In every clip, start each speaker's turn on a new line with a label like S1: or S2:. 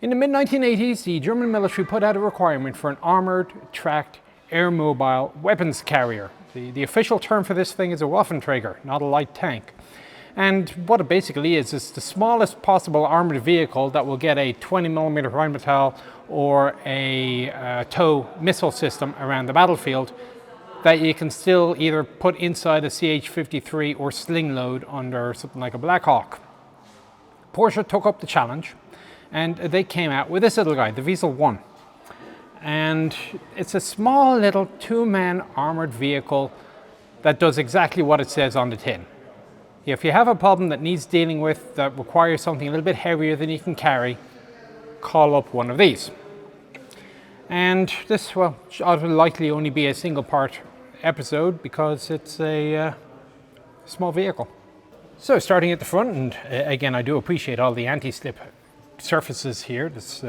S1: In the mid-1980s, the German military put out a requirement for an armoured, tracked, airmobile weapons carrier. The official term for this thing is a Waffenträger, not a light tank. And what it basically is the smallest possible armoured vehicle that will get a 20mm Rheinmetall or a TOW missile system around the battlefield that you can still either put inside a CH-53 or sling load under something like a Black Hawk. Porsche took up the challenge and they came out with this little guy, the Wiesel 1. And it's a small little two-man armoured vehicle that does exactly what it says on the tin. If you have a problem that needs dealing with, that requires something a little bit heavier than you can carry, call up one of these. And this, well, ought to likely only be a single part episode because it's a small vehicle. So starting at the front, and again I do appreciate all the anti-slip surfaces here. This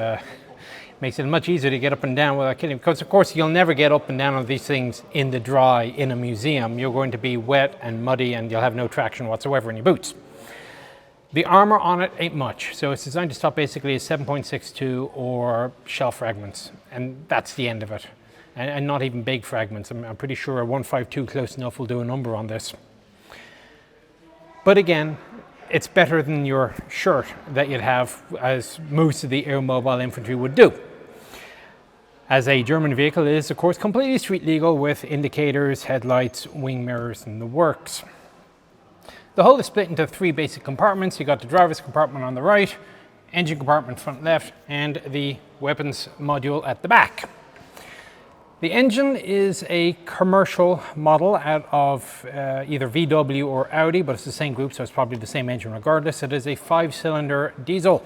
S1: makes it much easier to get up and down without kidding, because of course you'll never get up and down on these things in the dry in a museum. You're going to be wet and muddy and you'll have no traction whatsoever in your boots. The armor on it ain't much, so it's designed to stop basically a 7.62 or shell fragments, and that's the end of it. And not even big fragments. I'm pretty sure a 152 close enough will do a number on this. But again, it's better than your shirt that you'd have, as most of the airmobile infantry would do. As a German vehicle, it is of course completely street legal with indicators, headlights, wing mirrors and the works. The hull is split into three basic compartments. You got the driver's compartment on the right, engine compartment front left, and the weapons module at the back. The engine is a commercial model out of either VW or Audi, but it's the same group, so it's probably the same engine regardless. It is a 5-cylinder diesel.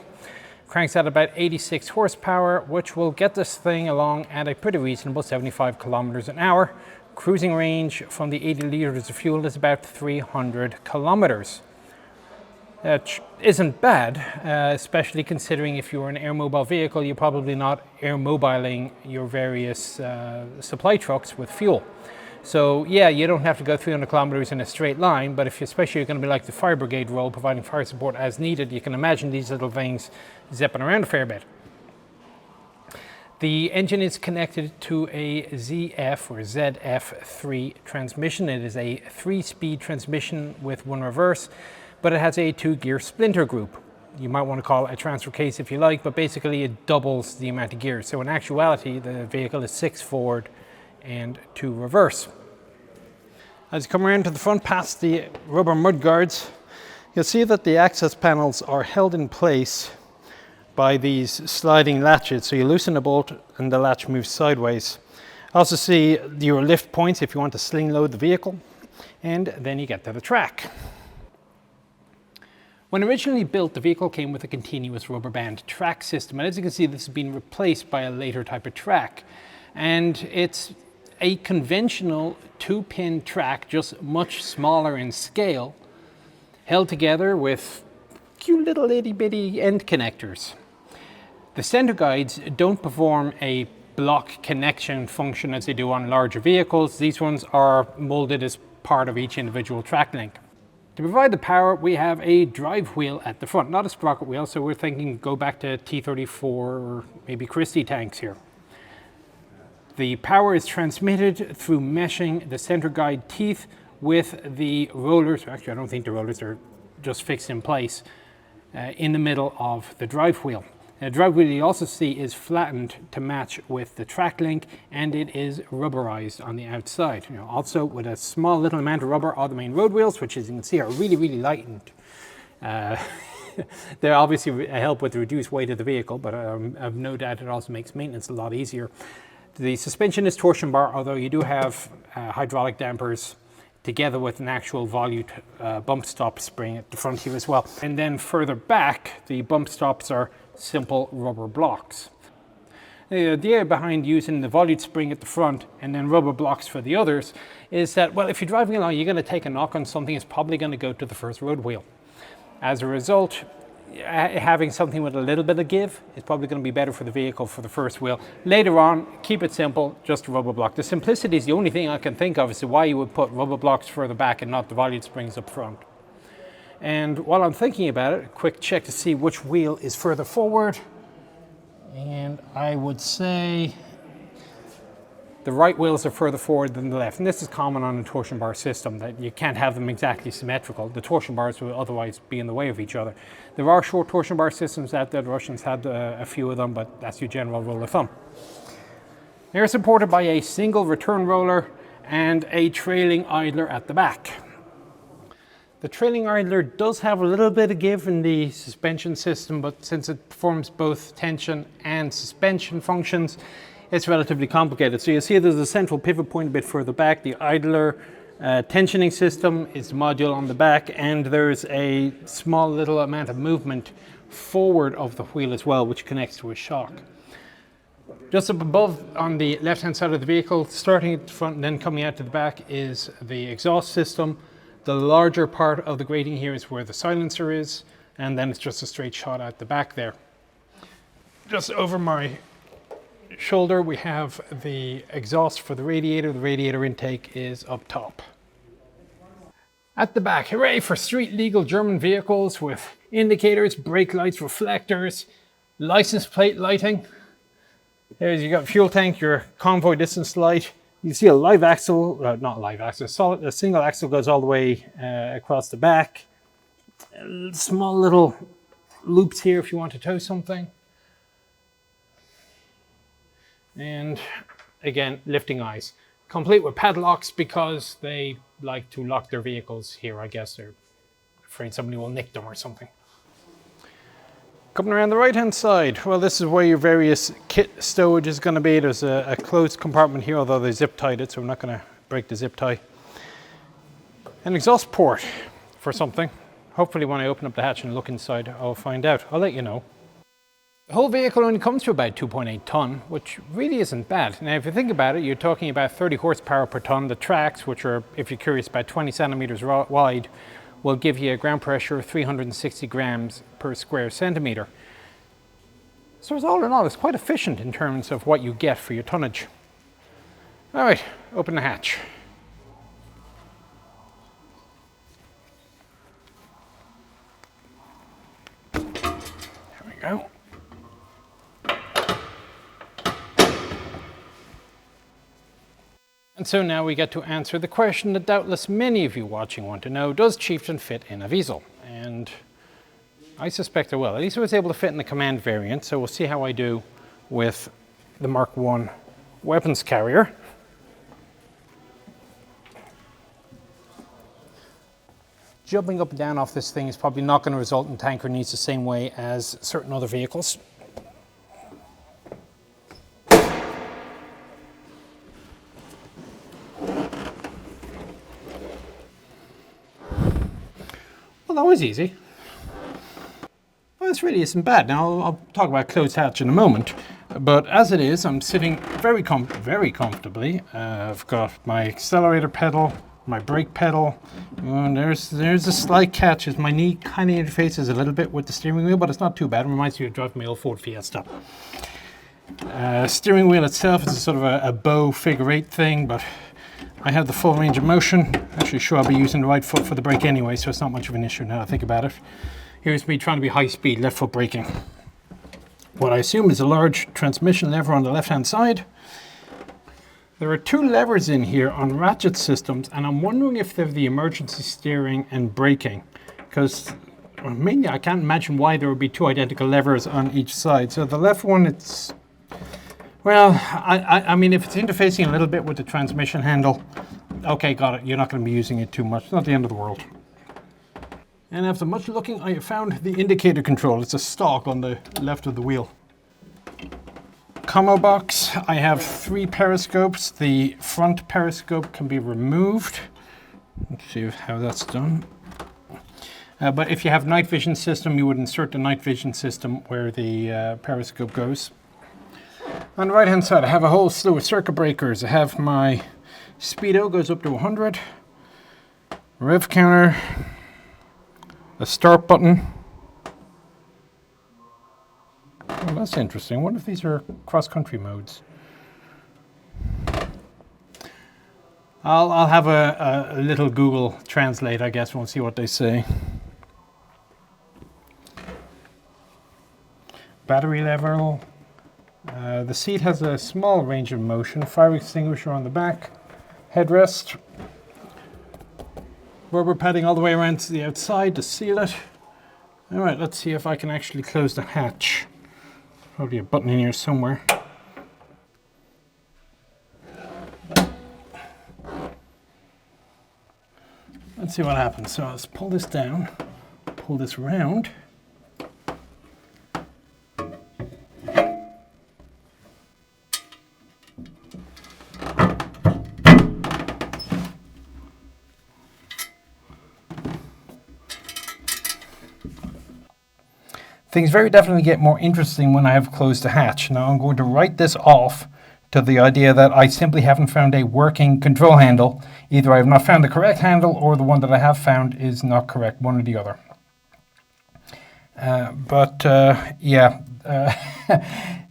S1: Cranks out about 86 horsepower, which will get this thing along at a pretty reasonable 75 kilometers an hour. Cruising range from the 80 liters of fuel is about 300 kilometers. That isn't bad, especially considering if you're an airmobile vehicle, you're probably not airmobiling your various supply trucks with fuel. So yeah, you don't have to go 300 kilometers in a straight line, but if especially you're going to be like the fire brigade role, providing fire support as needed, you can imagine these little things zipping around a fair bit. The engine is connected to a ZF or ZF3 transmission. It is a 3-speed transmission with one reverse, but it has a 2-gear splinter group. You might want to call it a transfer case if you like, but basically it doubles the amount of gears. So in actuality, the vehicle is 6 forward and 2 reverse. As you come around to the front past the rubber mud guards, you'll see that the access panels are held in place by these sliding latches. So you loosen the bolt and the latch moves sideways. Also see your lift points if you want to sling load the vehicle, and then you get to the track. When originally built, the vehicle came with a continuous rubber band track system, and as you can see, this has been replaced by a later type of track. And it's a conventional 2-pin track, just much smaller in scale, held together with cute little itty-bitty end connectors. The center guides don't perform a block connection function as they do on larger vehicles. These ones are molded as part of each individual track link. To provide the power, we have a drive wheel at the front, not a sprocket wheel, so we're thinking go back to T-34 or maybe Christie tanks here. The power is transmitted through meshing the center guide teeth with the rollers. Actually, I don't think the rollers are just fixed in place in the middle of the drive wheel. The drive wheel you also see is flattened to match with the track link, and it is rubberized on the outside. Also with a small little amount of rubber are the main road wheels, which as you can see are really, really lightened. They obviously help with the reduced weight of the vehicle, but I've no doubt it also makes maintenance a lot easier. The suspension is torsion bar, although you do have hydraulic dampers together with an actual volute bump stop spring at the front here as well. And then further back, the bump stops are simple rubber blocks. The idea behind using the volute spring at the front and then rubber blocks for the others is that, well, if you're driving along, you're going to take a knock on something, it's probably going to go to the first road wheel. As a result, having something with a little bit of give is probably going to be better for the vehicle for the first wheel. Later on, keep it simple, just a rubber block. The simplicity is the only thing I can think of as to why you would put rubber blocks further back and not the volute springs up front. And while I'm thinking about it, a quick check to see which wheel is further forward. And I would say the right wheels are further forward than the left. And this is common on a torsion bar system, that you can't have them exactly symmetrical. The torsion bars will otherwise be in the way of each other. There are short torsion bar systems out there. The Russians had a few of them, but that's your general rule of thumb. They're supported by a single return roller and a trailing idler at the back. The trailing idler does have a little bit of give in the suspension system, but since it performs both tension and suspension functions, it's relatively complicated. So you see there's a central pivot point a bit further back. The idler tensioning system is the module on the back, and there's a small little amount of movement forward of the wheel as well, which connects to a shock. Just up above on the left hand side of the vehicle, starting at the front and then coming out to the back, is the exhaust system. The larger part of the grating here is where the silencer is, and then it's just a straight shot out the back there. Just over my shoulder we have the exhaust for the radiator. The radiator intake is up top. At the back, hooray for street legal German vehicles with indicators, brake lights, reflectors, license plate lighting. There's, you got fuel tank, your convoy distance light. You see a live axle, not live axle, a single axle goes all the way across the back. Small little loops here if you want to tow something. And again, lifting eyes. Complete with padlocks because they like to lock their vehicles here. I guess they're afraid somebody will nick them or something. Coming around the right hand side, well, this is where your various kit stowage is going to be. There's a closed compartment here, although they zip tied it, so I'm not going to break the zip tie. An exhaust port for something. Hopefully when I open up the hatch and look inside, I'll find out. I'll let you know. The whole vehicle only comes to about 2.8 tonne, which really isn't bad. Now, if you think about it, you're talking about 30 horsepower per tonne. The tracks, which are, if you're curious, about 20 centimetres wide, will give you a ground pressure of 360 grams per square centimetre. So all in all, it's quite efficient in terms of what you get for your tonnage. All right, open the hatch. There we go. And so now we get to answer the question that doubtless many of you watching want to know: does Chieftain fit in a Wiesel? And I suspect it will. At least I was able to fit in the command variant, so we'll see how I do with the Mark I weapons carrier. Jumping up and down off this thing is probably not going to result in tanker needs the same way as certain other vehicles. Well, that was easy. Well, this really isn't bad. Now, I'll talk about closed hatch in a moment, but as it is, I'm sitting very comfortably. I've got my accelerator pedal, my brake pedal, and there's a slight catch as my knee kind of interfaces a little bit with the steering wheel, but it's not too bad. It reminds me of driving my old Ford Fiesta. Steering wheel itself is a sort of a bow figure eight thing, but I have the full range of motion. Actually, sure, I'll be using the right foot for the brake anyway, so it's not much of an issue now I think about it. Here's me trying to be high speed, left foot braking. What I assume is a large transmission lever on the left hand side. There are two levers in here on ratchet systems, and I'm wondering if they're the emergency steering and braking, because mainly I can't imagine why there would be two identical levers on each side. So the left one, it's, well, I mean, if it's interfacing a little bit with the transmission handle, okay, got it. You're not going to be using it too much. It's not the end of the world. And after much looking, I found the indicator control. It's a stalk on the left of the wheel. Combo box, I have 3 periscopes. The front periscope can be removed. Let's see how that's done. But if you have night vision system, you would insert the night vision system where the periscope goes. On the right hand side, I have a whole slew of circuit breakers. I have my speedo goes up to 100, rev counter, a start button. Well, that's interesting. What if these are cross-country modes? I'll have a little Google Translate, I guess. We'll see what they say. Battery level, The seat has a small range of motion, fire extinguisher on the back, headrest, rubber padding all the way around to the outside to seal it. All right, let's see if I can actually close the hatch. Probably a button in here somewhere. Let's see what happens. So let's pull this down, pull this around. Things very definitely get more interesting when I have closed the hatch. Now I'm going to write this off to the idea that I simply haven't found a working control handle. Either I have not found the correct handle or the one that I have found is not correct, one or the other.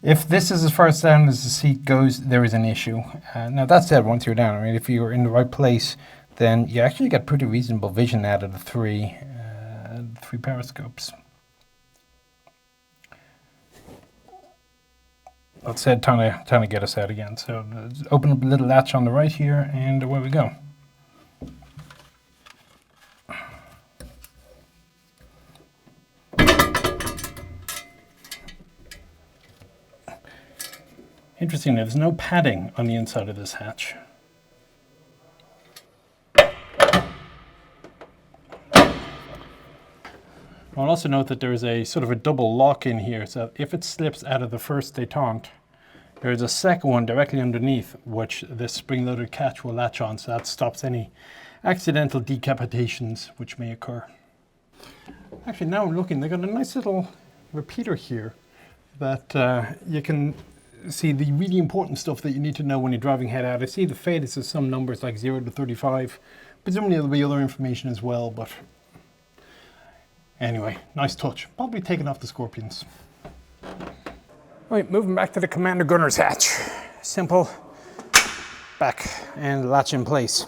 S1: If this is as far down as the seat goes, there is an issue. Now that said, once you're down, I mean, if you're in the right place, then you actually get pretty reasonable vision out of the three periscopes. That said, trying to get us out again. So open up a little latch on the right here, and away we go. Interesting, there's no padding on the inside of this hatch. I'll also note that there is a sort of a double lock in here, so if it slips out of the first détente, there is a second one directly underneath which this spring-loaded catch will latch on, so that stops any accidental decapitations which may occur. Actually, now I'm looking, they've got a nice little repeater here that you can see the really important stuff that you need to know when you're driving head out. I see the fadas as some numbers like 0 to 35. Presumably there'll be other information as well, but anyway, nice touch. Probably taking off the Scorpions. Right, moving back to the commander gunner's hatch. Simple, back and latch in place.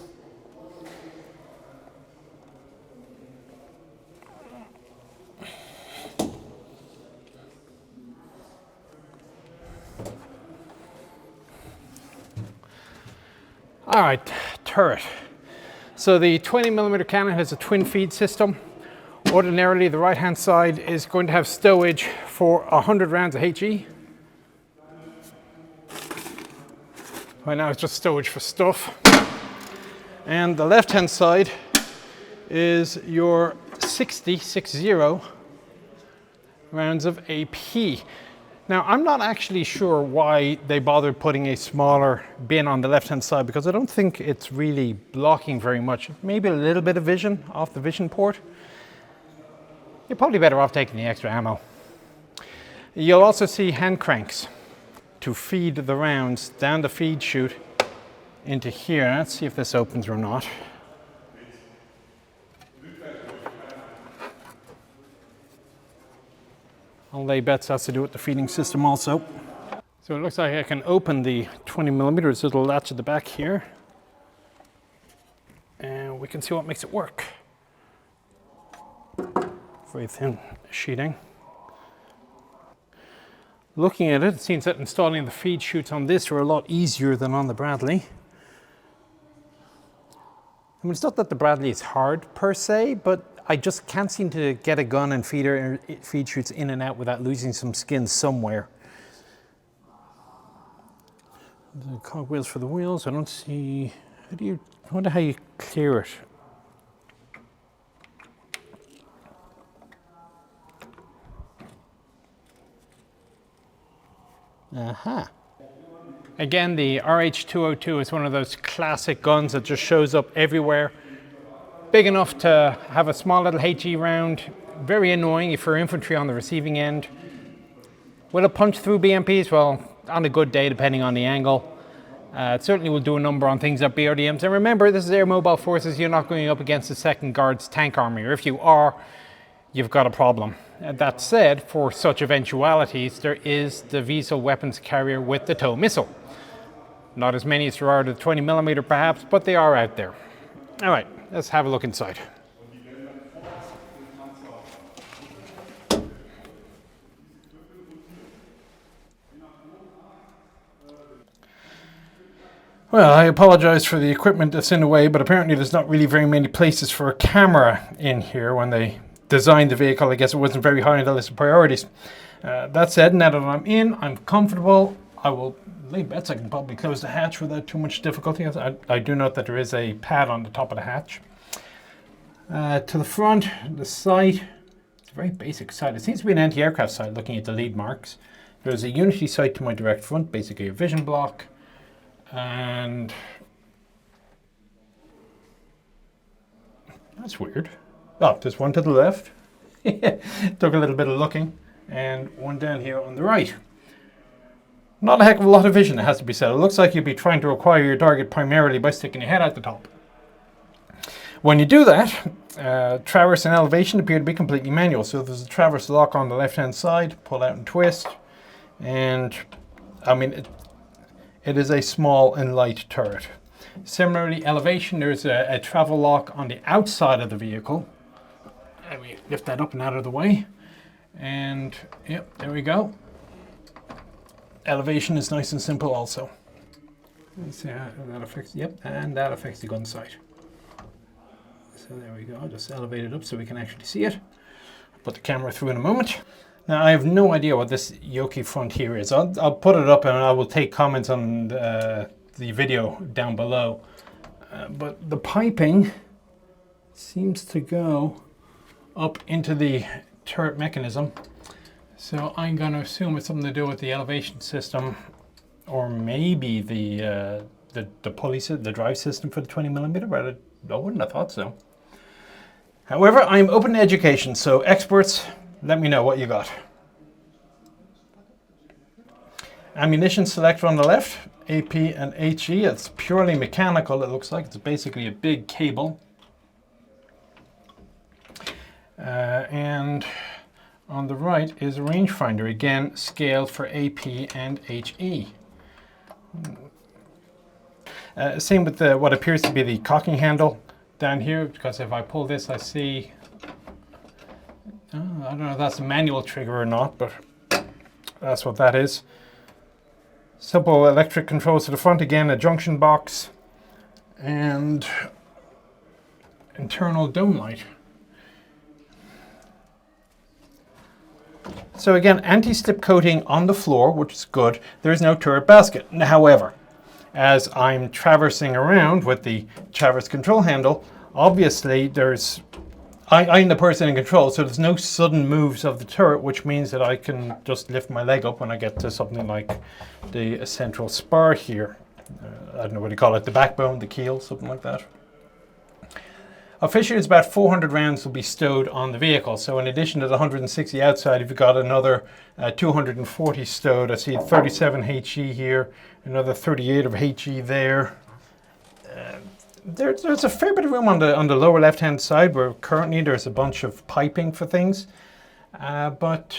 S1: All right, turret. So the 20mm cannon has a twin feed system. Ordinarily, the right-hand side is going to have stowage for 100 rounds of HE. Right now it's just stowage for stuff. And the left-hand side is your 60 rounds of AP. Now, I'm not actually sure why they bothered putting a smaller bin on the left-hand side, because I don't think it's really blocking very much. Maybe a little bit of vision off the vision port. You're probably better off taking the extra ammo. You'll also see hand cranks to feed the rounds down the feed chute into here. Let's see if this opens or not. I'll lay bets has to do with the feeding system also. So it looks like I can open the 20mm. There's a little latch at the back here. And we can see what makes it work. Very thin sheeting. Looking at it, it seems that installing the feed chutes on this are a lot easier than on the Bradley. I mean, it's not that the Bradley is hard per se, but I just can't seem to get a gun and feed chutes in and out without losing some skin somewhere. The cogwheels for the wheels, I don't see, I wonder how you clear it. Aha. Again, the RH202 is one of those classic guns that just shows up everywhere. Big enough to have a small little HE round. Very annoying if you're infantry on the receiving end. Will it punch through BMPs? Well, on a good day, depending on the angle. It certainly will do a number on things at BRDMs. And remember, this is air mobile forces. You're not going up against the 2nd Guards tank army. Or if you are, you've got a problem. That said, for such eventualities, there is the Wiesel weapons carrier with the tow missile. Not as many as there are the 20mm perhaps, but they are out there. All right, let's have a look inside. Well, I apologize for the equipment that's in the way, but apparently there's not really very many places for a camera in here. When they designed the vehicle, I guess it wasn't very high on the list of priorities. That said, now that I'm in, I'm comfortable. I will lay bets I can probably close the hatch without too much difficulty. I do note that there is a pad on the top of the hatch. To the front, the sight, it's a very basic sight. It seems to be an anti-aircraft sight looking at the lead marks. There's a Unity sight to my direct front, basically a vision block. And that's weird. Oh, there's one to the left. Took a little bit of looking. And one down here on the right. Not a heck of a lot of vision, it has to be said. It looks like you'd be trying to acquire your target primarily by sticking your head out the top. When you do that, traverse and elevation appear to be completely manual. So there's a traverse lock on the left-hand side, pull out and twist. And, I mean, it is a small and light turret. Similarly, elevation, there's a travel lock on the outside of the vehicle. Let me lift that up and out of the way. And, yep, there we go. Elevation is nice and simple also. Let's see how that affects, yep, and that affects the gun sight. So there we go, I'll just elevate it up so we can actually see it. I'll put the camera through in a moment. Now I have no idea what this yoke front here is. I'll put it up and I will take comments on the video down below. But the piping seems to go up into the turret mechanism. So I'm going to assume it's something to do with the elevation system, or maybe the pulley, the drive system for the 20mm, but I wouldn't have thought so. However, I'm open to education, so experts, let me know what you got. Ammunition selector on the left, AP and HE. It's purely mechanical, it looks like. It's basically a big cable. And on the right is a rangefinder, again scaled for AP and HE. Same with what appears to be the cocking handle down here, because if I pull this I see, I don't know if that's a manual trigger or not, but that's what that is. Simple electric controls to the front, again a junction box and internal dome light. So again, anti-slip coating on the floor, which is good. There is no turret basket. However, as I'm traversing around with the traverse control handle, obviously I'm the person in control, so there's no sudden moves of the turret, which means that I can just lift my leg up when I get to something like the central spar here. I don't know what you call it, the backbone, the keel, something like that. Officially, it's about 400 rounds will be stowed on the vehicle. So in addition to the 160 outside, you've got another 240 stowed. I see 37 HE here, another 38 of HE there. There's a fair bit of room on the lower left-hand side where currently there's a bunch of piping for things. But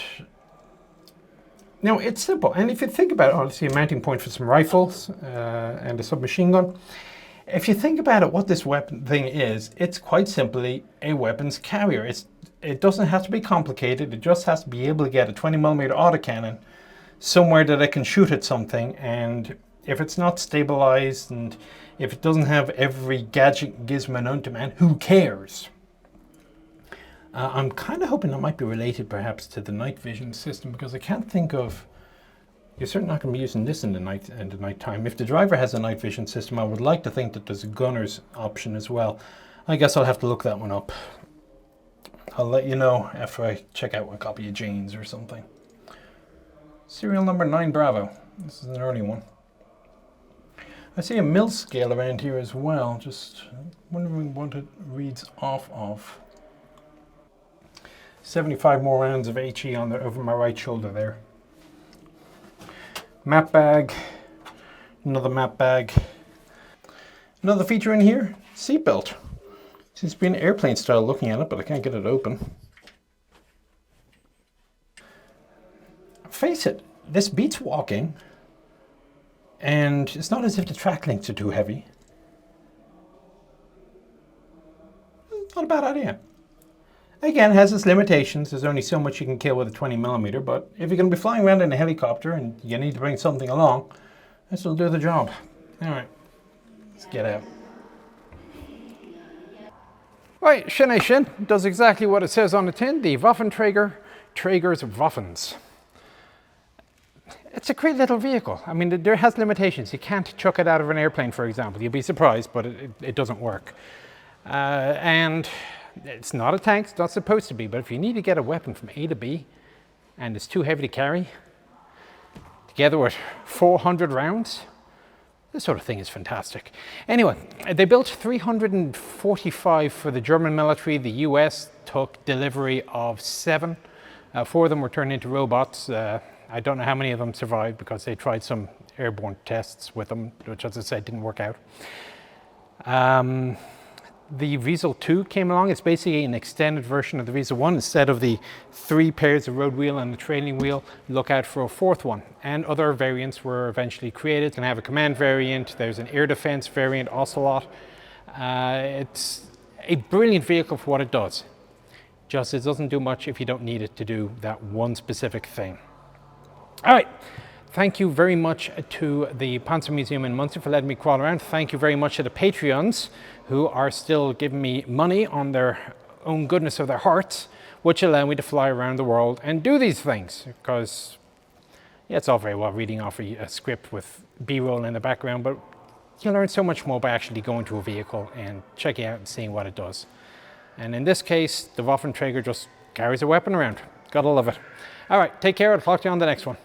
S1: no, it's simple. And if you think about it, let's see a mounting point for some rifles and a submachine gun. If you think about it, what this weapon thing is, it's quite simply a weapons carrier. It doesn't have to be complicated. It just has to be able to get a 20mm autocannon somewhere that I can shoot at something. And if it's not stabilized and if it doesn't have every gadget gizmo known to man, who cares? I'm kind of hoping that might be related perhaps to the night vision system, because I can't think of... You're certainly not going to be using this in the night time. If the driver has a night vision system, I would like to think that there's a gunner's option as well. I guess I'll have to look that one up. I'll let you know after I check out one copy of Jane's or something. Serial number 9 Bravo. This is an early one. I see a mil scale around here as well. Just wondering what it reads off of. 75 more rounds of HE on over my right shoulder there. Map bag, another map bag. Another feature in here, seatbelt. Seems to be an airplane style looking at it, but I can't get it open. Face it, this beats walking, and it's not as if the track links are too heavy. Not a bad idea. Again, it has its limitations. There's only so much you can kill with a 20mm, but if you're going to be flying around in a helicopter and you need to bring something along, this will do the job. All right, Let's get out. Right, Shin does exactly what it says on the tin, the Waffenträger, Träger's Waffens. It's a great little vehicle. I mean, there has limitations. You can't chuck it out of an airplane, for example. You'll be surprised, but it doesn't work. And it's not a tank, it's not supposed to be, but if you need to get a weapon from A to B, and it's too heavy to carry, together with 400 rounds, this sort of thing is fantastic. Anyway, they built 345 for the German military. The US took delivery of 7. 4 of them were turned into robots. I don't know how many of them survived because they tried some airborne tests with them, which, as I said, didn't work out. The Wiesel 2 came along. It's basically an extended version of the Wiesel 1. Instead of the 3 pairs of road wheel and the trailing wheel, look out for a 4th one. And other variants were eventually created. It's going to have a command variant. There's an air defense variant, Ocelot. It's a brilliant vehicle for what it does. Just it doesn't do much if you don't need it to do that one specific thing. All right. Thank you very much to the Panzermuseum in Munster for letting me crawl around. Thank you very much to the Patreons who are still giving me money on their own goodness of their hearts, which allow me to fly around the world and do these things. Because, yeah, it's all very well reading off a script with B-roll in the background, but you learn so much more by actually going to a vehicle and checking out and seeing what it does. And in this case, the Waffenträger just carries a weapon around. Gotta love it. All right, take care. I'll talk to you on the next one.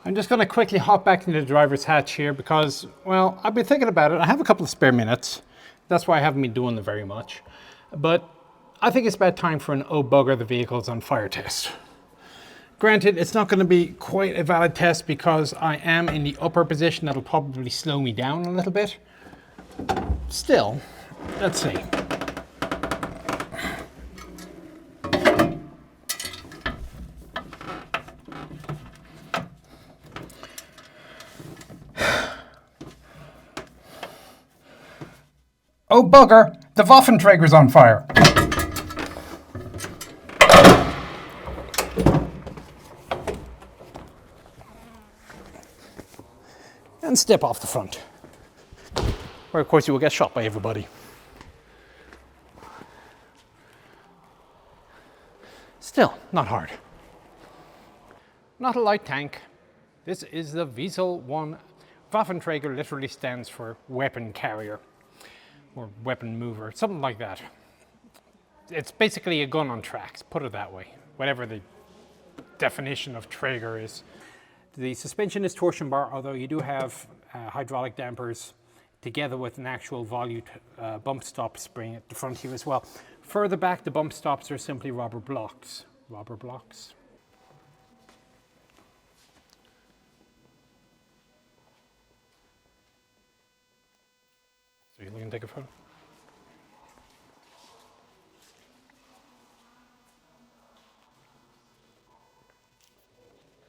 S1: I'm just going to quickly hop back into the driver's hatch here because, well, I've been thinking about it. I have a couple of spare minutes. That's why I haven't been doing them very much. But I think it's about time for an oh bugger the vehicle's on fire test. Granted, it's not going to be quite a valid test because I am in the upper position. That'll probably slow me down a little bit. Still, let's see. Oh bugger, the Waffenträger's on fire. And step off the front, where of course you will get shot by everybody. Still, not hard. Not a light tank. This is the Wiesel 1. Waffenträger literally stands for weapon carrier, or weapon mover, something like that. It's basically a gun on tracks, put it that way, whatever the definition of Traeger is. The suspension is torsion bar, although you do have hydraulic dampers together with an actual volute bump stop spring at the front here as well. Further back, the bump stops are simply rubber blocks. Rubber blocks. So you're looking to take a photo?